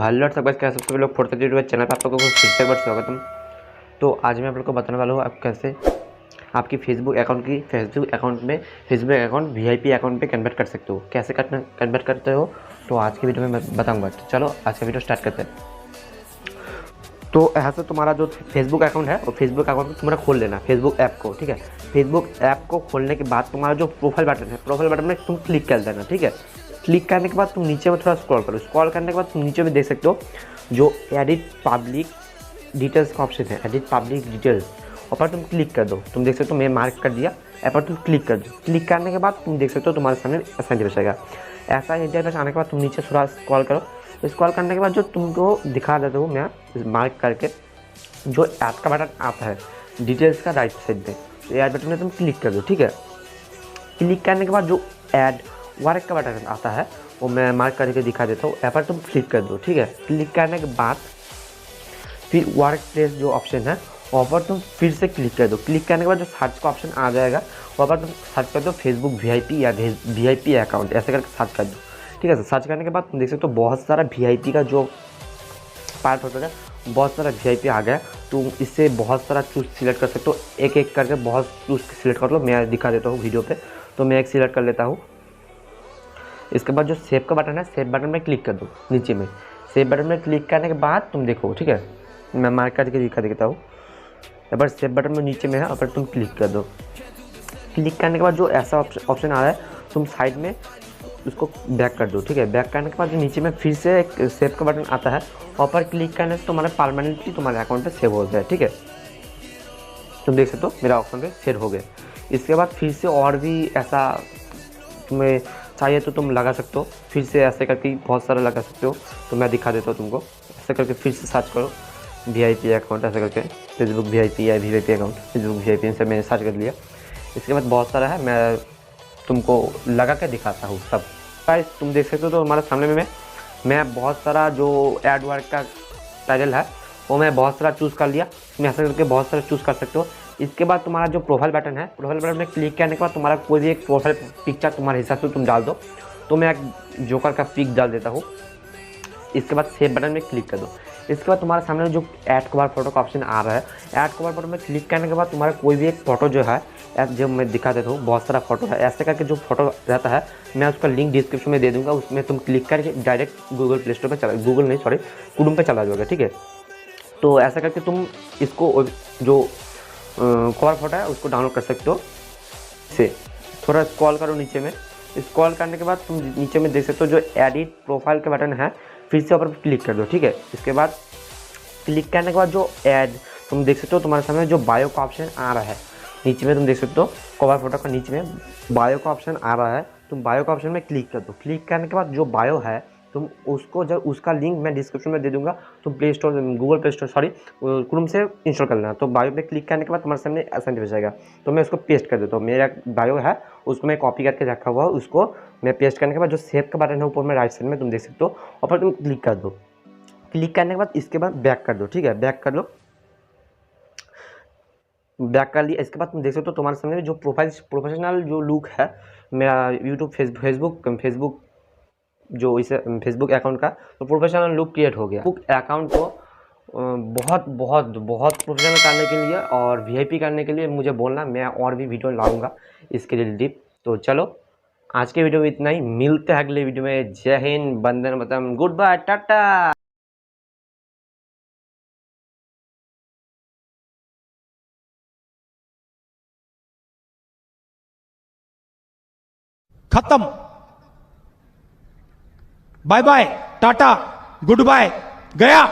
Hello सब कैसे सभी लोग 432 चैनल पर आप लोगों को फिर से एक बार स्वागतम। तो आज मैं आप लोग को बताने वाला हूँ आप कैसे आपकी फेसबुक अकाउंट में फेसबुक अकाउंट वीआईपी अकाउंट पे कन्वर्ट कर सकते हो। कैसे कन्वर्ट करते हो तो आज की वीडियो में मैं बताऊँगा। तो चलो आज का वीडियो स्टार्ट करते हैं। तो ऐसे तुम्हारा जो फेसबुक अकाउंट है वो फेसबुक अकाउंट तुम्हारा खोल लेना, फेसबुक ऐप को। ठीक है, फेसबुक ऐप को खोलने के बाद तुम्हारा जो प्रोफाइल बटन है, प्रोफाइल बटन में तुम क्लिक कर देना। ठीक है, क्लिक करने के बाद तुम नीचे में थोड़ा स्क्रॉल करो। स्क्रॉल करने के बाद तुम नीचे में देख सकते हो जो एडिट पब्लिक डिटेल्स का ऑप्शन है, एडिट पब्लिक डिटेल्स। ऊपर तुम क्लिक कर दो। तुम देख सकते हो मैं मार्क कर दिया, यहाँ पर तुम क्लिक कर दो। क्लिक करने के बाद तुम देख सकते हो तुम्हारे सामने ऐसा इंटरफेस आएगा। ऐसा इंटरफेस आने के बाद तुम नीचे थोड़ा स्क्रॉल करो। स्क्रॉल करने के बाद जो तुमको दिखा देता हूँ मैं मार्क करके, जो ऐड का बटन आता है डिटेल्स का राइट साइड में, ऐड बटन में तुम क्लिक कर दो। ठीक है, क्लिक करने के बाद जो ऐड वर्क का बटन आता है वो मैं मार्क करके दिखा देता हूँ, यहाँ पर तुम क्लिक कर दो। ठीक है, क्लिक करने के बाद फिर वर्क प्लेस जो ऑप्शन है वहाँ पर तुम फिर से क्लिक कर दो। क्लिक करने के बाद जो सर्च का ऑप्शन आ जाएगा वहाँ पर तुम सर्च कर दो फेसबुक वीआईपी या वीआईपी अकाउंट, ऐसे करके सर्च कर दो। ठीक है, सर्च करने के बाद तुम देख सकते हो बहुत सारा वीआईपी का जो पार्ट होता है, बहुत सारा वीआईपी आ गया। तुम इससे बहुत सारा चूज सिलेक्ट कर सकते हो, एक एक करके बहुत चूज सिलेक्ट कर लो। मैं दिखा देता हूँ वीडियो पे, तो मैं एक सिलेक्ट कर लेता हूँ। इसके बाद जो सेव का बटन है, सेव बटन में क्लिक कर दो। नीचे में सेव बटन में क्लिक करने के बाद तुम देखो, ठीक है, मैं मार्क करके दिखा देता हूँ। यहाँ पर सेव बटन में नीचे में है, यहाँ पर तुम क्लिक कर दो। क्लिक करने के बाद जो ऐसा ऑप्शन आ रहा है तुम साइड में उसको बैक कर दो। ठीक है, बैक करने के बाद जो नीचे में फिर से एक सेव का बटन आता है, वहाँ पर क्लिक करने से तुम्हारा परमानेंटली तुम्हारे अकाउंट पे सेव हो जाए। ठीक है, तुम देख सकते हो मेरा ऑप्शन पे सेव हो गया। इसके बाद फिर से और भी ऐसा तुम्हें चाहिए तो तुम लगा सकते हो, फिर से ऐसे करके बहुत सारा लगा सकते हो। तो मैं दिखा देता हूँ तुमको। ऐसे करके फिर से सर्च करो वीआईपी अकाउंट, ऐसे करके फेसबुक वीआईपी या वीआईपी अकाउंट, फेसबुक वीआईपी से मैंने सर्च कर लिया। इसके बाद बहुत सारा है, मैं तुमको लगा के दिखाता हूँ सब। गाइस तुम देख सकते हो तो हमारे सामने में मैं बहुत सारा जो एड वर्क का टाइटल है वो मैं बहुत सारा चूज़ कर लिया। तुम ऐसा करके बहुत सारा चूज़ कर सकते हो। इसके बाद तुम्हारा जो प्रोफाइल बटन है, प्रोफाइल बटन में क्लिक करने के बाद तुम्हारा कोई भी एक प्रोफाइल पिक्चर तुम्हारे हिसाब से तुम डाल दो। तो मैं एक जोकर का पिक डाल देता हूँ। इसके बाद सेव बटन में क्लिक कर दो। इसके बाद तुम्हारे सामने जो ऐड कवर फोटो का ऑप्शन आ रहा है, ऐड कवर फोटो में क्लिक करने के बाद तुम्हारा कोई भी एक फ़ोटो जो है, जो मैं दिखा देता हूँ बहुत सारा फोटो है, ऐसे करके जो फोटो रहता है मैं उसका लिंक डिस्क्रिप्शन में दे दूँगा। उसमें तुम क्लिक करके डायरेक्ट गूगल प्ले स्टोर पर क्रोम पे चला जाओगे। ठीक है, तो ऐसा करके तुम इसको जो कवर फोटो है उसको डाउनलोड कर सकते हो। से थोड़ा स्क्रॉल करो नीचे में। स्क्रॉल करने के बाद तुम नीचे में देख सकते हो जो एडिट प्रोफाइल का बटन है, फिर से ऊपर क्लिक कर दो। ठीक है, इसके बाद क्लिक करने के बाद जो ऐड तुम देख सकते हो तुम्हारे सामने जो बायो का ऑप्शन आ रहा है, नीचे में तुम देख सकते हो कवर फोटो का नीचे में बायो का ऑप्शन आ रहा है। तुम बायो का ऑप्शन में क्लिक कर दो। क्लिक करने के बाद जो बायो है तुम उसको, जब उसका लिंक मैं डिस्क्रिप्शन में दे दूंगा, तुम गूगल प्ले स्टोर क्रोम से इंस्टॉल कर लेना। तो बायो पे क्लिक करने के बाद तुम्हारे सामने ऐसा इंटरफेस आएगा। तो मैं उसको पेस्ट कर देता हूँ। मेरा बायो है उसको मैं कॉपी करके रखा हुआ है, उसको मैं पेस्ट करने के बाद जो सेव का बटन है ऊपर में राइट साइड में तुम देख सकते हो, और पर तुम क्लिक कर दो। क्लिक करने के बाद इसके बाद बैक कर दो। ठीक है, बैक कर लो। बैक कर लिया। इसके बाद तुम देख सकते हो तुम्हारे सामने जो प्रोफेशनल जो लुक है मेरा यूट्यूब फेसबुक जो इसे फेसबुक अकाउंट का, तो प्रोफेशनल लुक क्रिएट हो गया। फेसबुक अकाउंट को बहुत बहुत बहुत प्रोफेशनल करने के लिए और वीआईपी करने के लिए मुझे बोलना, मैं और भी वीडियो लाऊंगा इसके रिलेटिव। तो चलो आज के वीडियो में इतना ही, मिलते हैं अगले वीडियो में। जय हिंद, वंदे मातरम, गुड बाय, टाटा। खत्म, bye bye, tata, goodbye, गया।